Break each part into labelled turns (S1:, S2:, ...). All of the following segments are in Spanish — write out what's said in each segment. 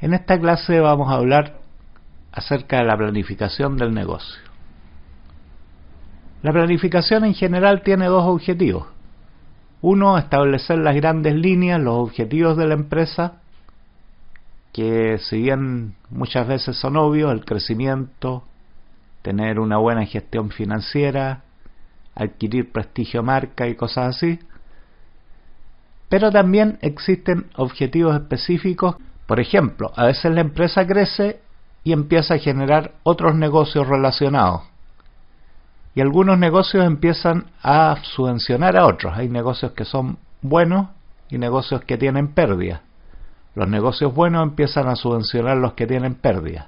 S1: En esta clase vamos a hablar acerca de la planificación del negocio. La planificación en general tiene dos objetivos. Uno, establecer las grandes líneas, los objetivos de la empresa, que si bien muchas veces son obvios, el crecimiento, tener una buena gestión financiera, adquirir prestigio marca y cosas así. Pero también existen objetivos específicos. Por ejemplo, a veces la empresa crece y empieza a generar otros negocios relacionados. Y algunos negocios empiezan a subvencionar a otros. Hay negocios que son buenos y negocios que tienen pérdidas. Los negocios buenos empiezan a subvencionar los que tienen pérdidas.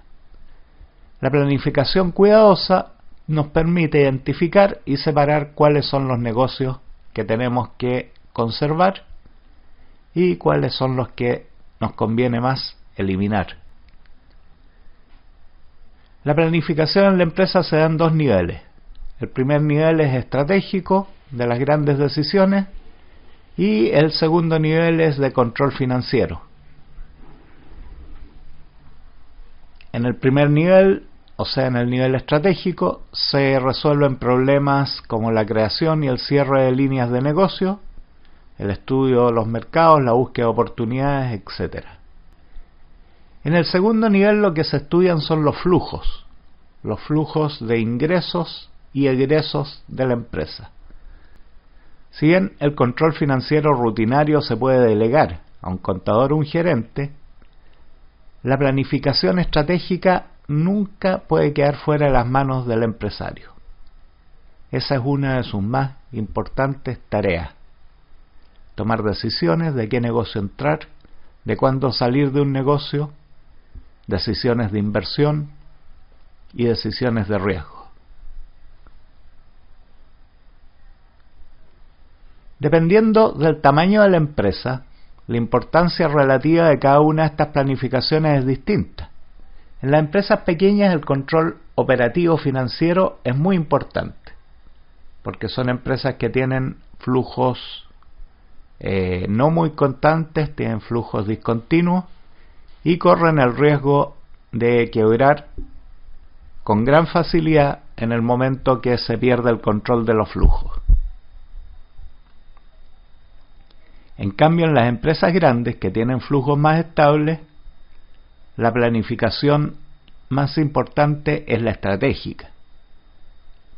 S1: La planificación cuidadosa nos permite identificar y separar cuáles son los negocios que tenemos que conservar y cuáles son los que nos conviene más eliminar. La planificación en la empresa se da en dos niveles. El primer nivel es estratégico, de las grandes decisiones, y el segundo nivel es de control financiero. En el primer nivel, o sea, en el nivel estratégico, se resuelven problemas como la creación y el cierre de líneas de negocio, el estudio de los mercados, la búsqueda de oportunidades, etc. En el segundo nivel lo que se estudian son los flujos de ingresos y egresos de la empresa. Si bien el control financiero rutinario se puede delegar a un contador o un gerente, la planificación estratégica nunca puede quedar fuera de las manos del empresario. Esa es una de sus más importantes tareas. Tomar decisiones de qué negocio entrar, de cuándo salir de un negocio, decisiones de inversión y decisiones de riesgo. Dependiendo del tamaño de la empresa, la importancia relativa de cada una de estas planificaciones es distinta. En las empresas pequeñas el control operativo financiero es muy importante, porque son empresas que tienen flujos no muy constantes, tienen flujos discontinuos y corren el riesgo de quebrar con gran facilidad en el momento que se pierde el control de los flujos. En cambio, en las empresas grandes que tienen flujos más estables, la planificación más importante es la estratégica,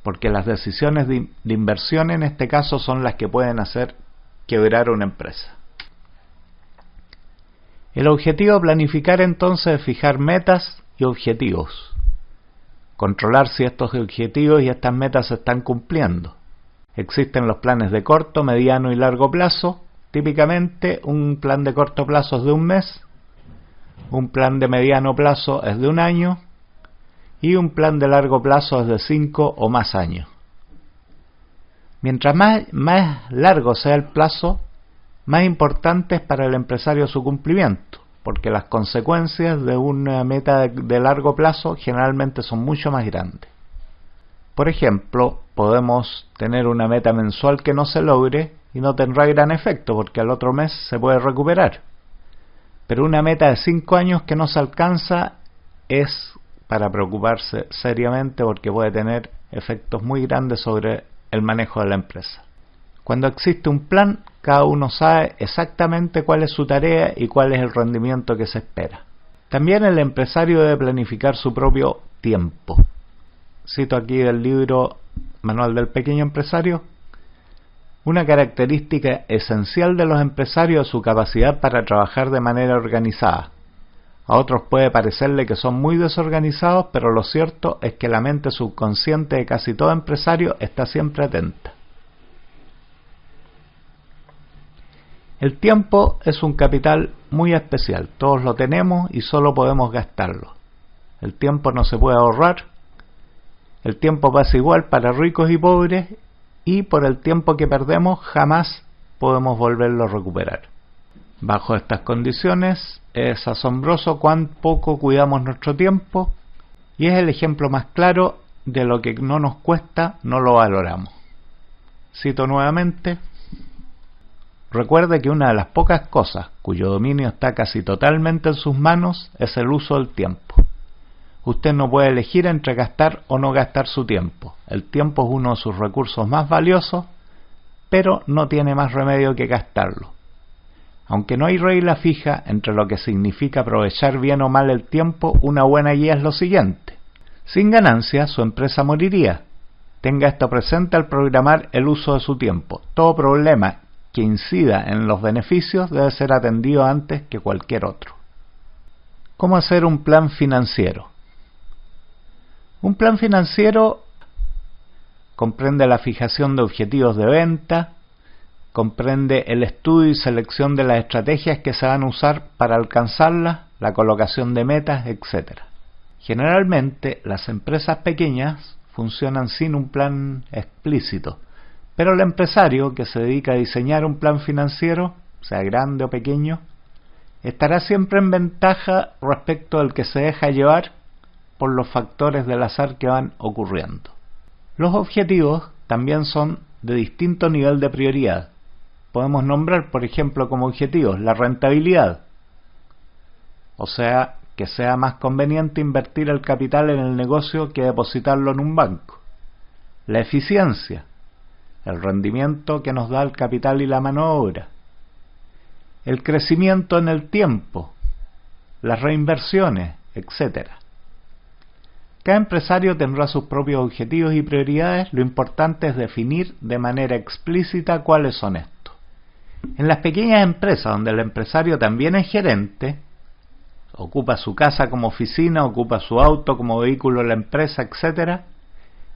S1: porque las decisiones de inversión en este caso son las que pueden hacer quebrar una empresa. El objetivo de planificar entonces es fijar metas y objetivos, controlar si estos objetivos y estas metas se están cumpliendo. Existen los planes de corto, mediano y largo plazo. Típicamente un plan de corto plazo es de un mes, un plan de mediano plazo es de un año y un plan de largo plazo es de 5 o más años. Mientras más largo sea el plazo, más importante es para el empresario su cumplimiento, porque las consecuencias de una meta de largo plazo generalmente son mucho más grandes. Por ejemplo, podemos tener una meta mensual que no se logre y no tendrá gran efecto porque al otro mes se puede recuperar. Pero una meta de 5 años que no se alcanza es para preocuparse seriamente porque puede tener efectos muy grandes sobre el manejo de la empresa. Cuando existe un plan, cada uno sabe exactamente cuál es su tarea y cuál es el rendimiento que se espera. También el empresario debe planificar su propio tiempo. Cito aquí del libro Manual del Pequeño Empresario: una característica esencial de los empresarios es su capacidad para trabajar de manera organizada. A otros puede parecerle que son muy desorganizados, pero lo cierto es que la mente subconsciente de casi todo empresario está siempre atenta. El tiempo es un capital muy especial, todos lo tenemos y solo podemos gastarlo. El tiempo no se puede ahorrar, el tiempo pasa igual para ricos y pobres, y por el tiempo que perdemos jamás podemos volverlo a recuperar. Bajo estas condiciones es asombroso cuán poco cuidamos nuestro tiempo y es el ejemplo más claro de lo que no nos cuesta, no lo valoramos. Cito nuevamente: recuerde que una de las pocas cosas cuyo dominio está casi totalmente en sus manos es el uso del tiempo. Usted no puede elegir entre gastar o no gastar su tiempo. El tiempo es uno de sus recursos más valiosos, pero no tiene más remedio que gastarlo. Aunque no hay regla fija entre lo que significa aprovechar bien o mal el tiempo, una buena guía es lo siguiente. Sin ganancia, su empresa moriría. Tenga esto presente al programar el uso de su tiempo. Todo problema que incida en los beneficios debe ser atendido antes que cualquier otro. ¿Cómo hacer un plan financiero? Un plan financiero comprende la fijación de objetivos de venta, comprende el estudio y selección de las estrategias que se van a usar para alcanzarlas, la colocación de metas, etc. Generalmente, las empresas pequeñas funcionan sin un plan explícito, pero el empresario que se dedica a diseñar un plan financiero, sea grande o pequeño, estará siempre en ventaja respecto al que se deja llevar por los factores del azar que van ocurriendo. Los objetivos también son de distinto nivel de prioridad. Podemos nombrar, por ejemplo, como objetivos la rentabilidad, o sea, que sea más conveniente invertir el capital en el negocio que depositarlo en un banco. La eficiencia, el rendimiento que nos da el capital y la mano de obra. El crecimiento en el tiempo, las reinversiones, etc. Cada empresario tendrá sus propios objetivos y prioridades. Lo importante es definir de manera explícita cuáles son estos. En las pequeñas empresas donde el empresario también es gerente, ocupa su casa como oficina, ocupa su auto como vehículo de la empresa, etc.,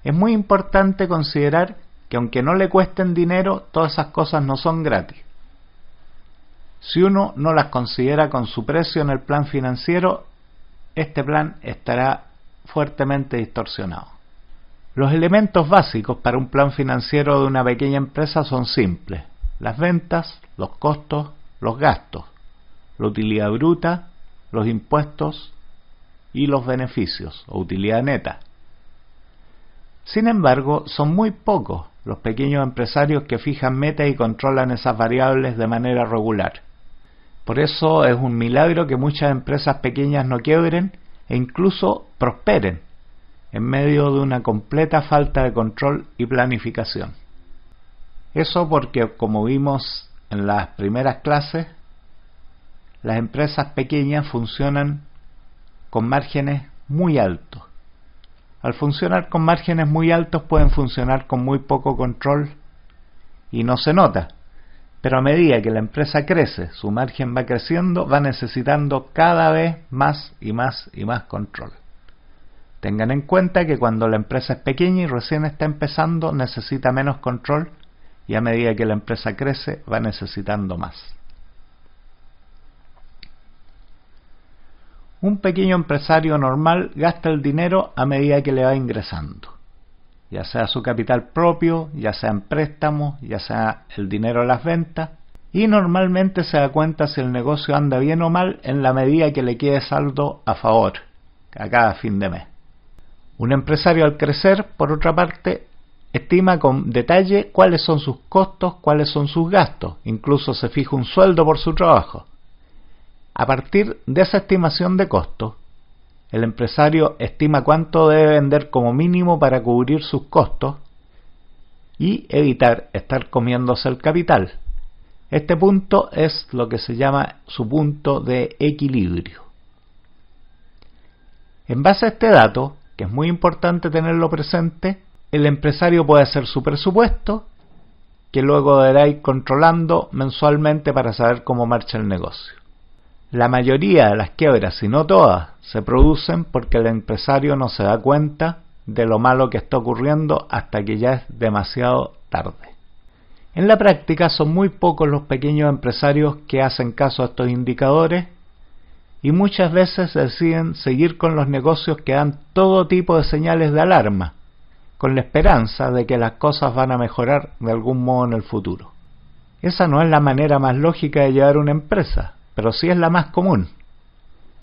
S1: es muy importante considerar que aunque no le cuesten dinero, todas esas cosas no son gratis. Si uno no las considera con su precio en el plan financiero, este plan estará fuertemente distorsionado. Los elementos básicos para un plan financiero de una pequeña empresa son simples: las ventas, los costos, los gastos, la utilidad bruta, los impuestos y los beneficios o utilidad neta. Sin embargo, son muy pocos los pequeños empresarios que fijan metas y controlan esas variables de manera regular. Por eso es un milagro que muchas empresas pequeñas no quiebren e incluso prosperen en medio de una completa falta de control y planificación. Eso porque, como vimos en las primeras clases, las empresas pequeñas funcionan con márgenes muy altos. Al funcionar con márgenes muy altos pueden funcionar con muy poco control y no se nota, pero a medida que la empresa crece, su margen va creciendo, va necesitando cada vez más y más y más control. Tengan en cuenta que cuando la empresa es pequeña y recién está empezando, necesita menos control, y a medida que la empresa crece, va necesitando más. Un pequeño empresario normal gasta el dinero a medida que le va ingresando, ya sea su capital propio, ya sea en préstamos, ya sea el dinero de las ventas, y normalmente se da cuenta si el negocio anda bien o mal en la medida que le quede saldo a favor a cada fin de mes. Un empresario, al crecer, por otra parte, estima con detalle cuáles son sus costos, cuáles son sus gastos, incluso se fija un sueldo por su trabajo. A partir de esa estimación de costos, el empresario estima cuánto debe vender como mínimo para cubrir sus costos y evitar estar comiéndose el capital. Este punto es lo que se llama su punto de equilibrio. En base a este dato, que es muy importante tenerlo presente, el empresario puede hacer su presupuesto, que luego deberá ir controlando mensualmente para saber cómo marcha el negocio. La mayoría de las quiebras, si no todas, se producen porque el empresario no se da cuenta de lo malo que está ocurriendo hasta que ya es demasiado tarde. En la práctica son muy pocos los pequeños empresarios que hacen caso a estos indicadores y muchas veces deciden seguir con los negocios que dan todo tipo de señales de alarma, con la esperanza de que las cosas van a mejorar de algún modo en el futuro. Esa no es la manera más lógica de llevar una empresa, pero sí es la más común.